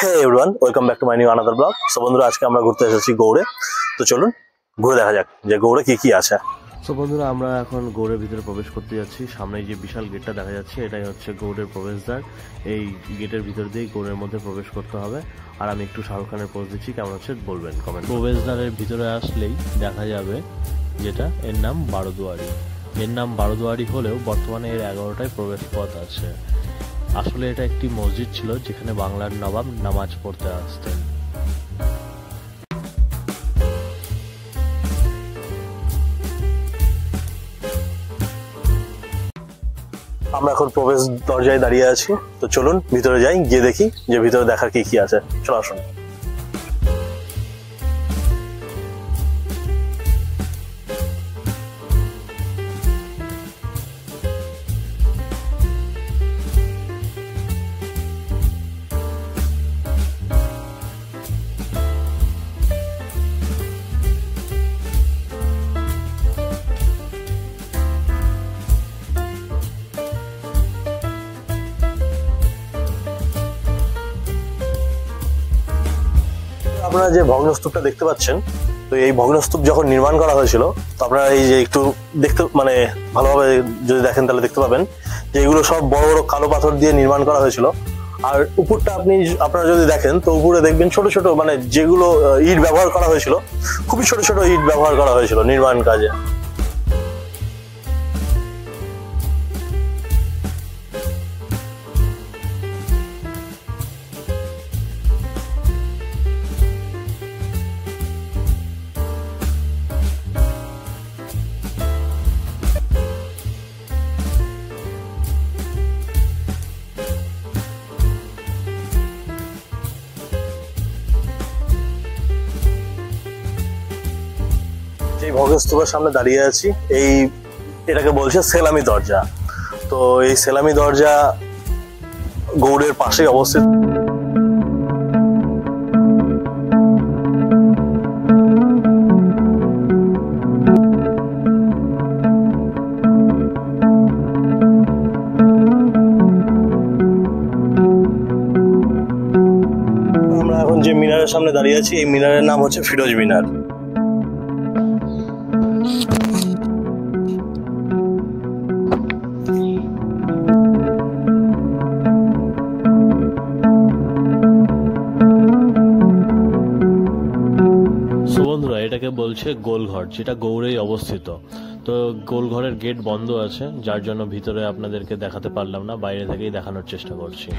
Hey everyone, welcome back to my new another vlog. So বন্ধুরা আজকে আমরা ঘুরতে এসেছি গৌড়ে। তো চলুন ঘুরে দেখা যাক যে গৌড়ে কি কি আছে। তো বন্ধুরা আমরা এখন গৌড়ের ভিতরে প্রবেশ করতে যাচ্ছি। সামনে যে বিশাল গেটটা দেখা যাচ্ছে এটাই হচ্ছে গৌড়ের প্রবেশদ্বার। এই গেটের ভিতর দিয়ে গৌড়ের মধ্যে প্রবেশ করতে হবে। আর আমি একটু শাহরুখ খানের পোজ দিচ্ছি, কেমন হচ্ছে বলবেন কমেন্ট। প্রবেশদ্বারের ভিতরে আসলেই দেখা যাবে যেটা এর নাম বারোদুয়ারি। এর নাম বারোদুয়ারি হলেও বর্তমানে এর 11টায় প্রবেশ পথ আছে। আসলে এটা একটি মসজিদ ছিল যেখানে বাংলার নবাব নামাজ পড়তে আসতেন। আমরা এখন প্রবেশ দরজায় দাঁড়িয়ে আছি। তো চলুন ভিতরে যাই, গিয়ে দেখি যে ভিতরে দেখার কি কি আছে। চলো আসুন। আপনারা যে ভগ্নস্তূপটা দেখতে পাচ্ছেন, তো এই ভগ্নস্তূপ যখন নির্মাণ করা হয়েছিল, তো আপনারা এই যে একটু দেখতে মানে ভালোভাবে যদি দেখেন তাহলে দেখতে পাবেন যে এগুলো সব বড় বড় কালো পাথর দিয়ে নির্মাণ করা হয়েছিল। আর উপরটা আপনারা যদি দেখেন তো উপরে দেখবেন ছোট ছোট মানে যেগুলো ইট ব্যবহার করা হয়েছিল, খুবই ছোট ছোট ইট ব্যবহার করা হয়েছিল নির্মাণ কাজে। এই ভগ্নস্তূপের সামনে দাঁড়িয়ে আছি, এটাকে বলছে সেলামি দরজা। তো এই সেলামি দরজা গৌড়ের পাশেই অবস্থিত। আমরা এখন যে মিনারের সামনে দাঁড়িয়ে আছি, এই মিনারের নাম হচ্ছে ফিরোজ মিনার। বন্ধুরা এটাকে বলছে গোলঘর, যেটা গৌড়েই অবস্থিত। তো গোলঘরের গেট বন্ধ আছে, যার জন্য ভিতরে আপনাদেরকে দেখাতে পারলাম না, বাইরে থেকেই দেখানোর চেষ্টা করছি।